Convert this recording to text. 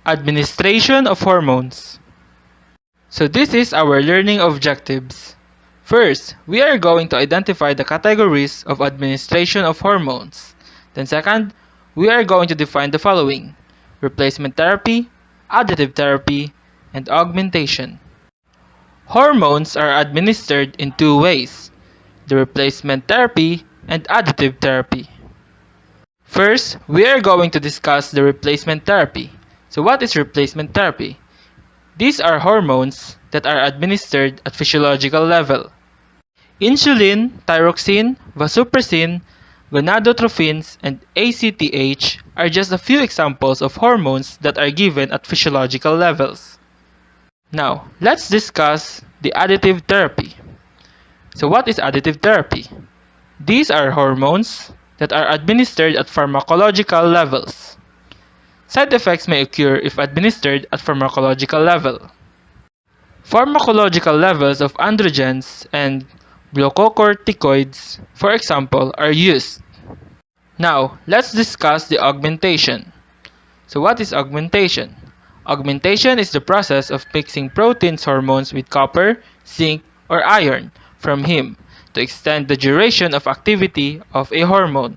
Administration of hormones. So this is our learning objectives. First, we are going to identify the categories of administration of hormones. Then second, we are going to define the following: replacement therapy, additive therapy, and augmentation. Hormones are administered in two ways: the replacement therapy and additive therapy. First, we are going to discuss the replacement therapy. So what is replacement therapy? These are hormones that are administered at physiological level. Insulin, thyroxine, vasopressin, gonadotrophins, and ACTH are just a few examples of hormones that are given at physiological levels. Now, let's discuss the additive therapy. So what is additive therapy? These are hormones that are administered at pharmacological levels. Side effects may occur if administered at pharmacological level. Pharmacological levels of androgens and glucocorticoids, for example, are used. Now, let's discuss the augmentation. So what is augmentation? Augmentation is the process of mixing proteins hormones with copper, zinc, or iron from heme to extend the duration of activity of a hormone.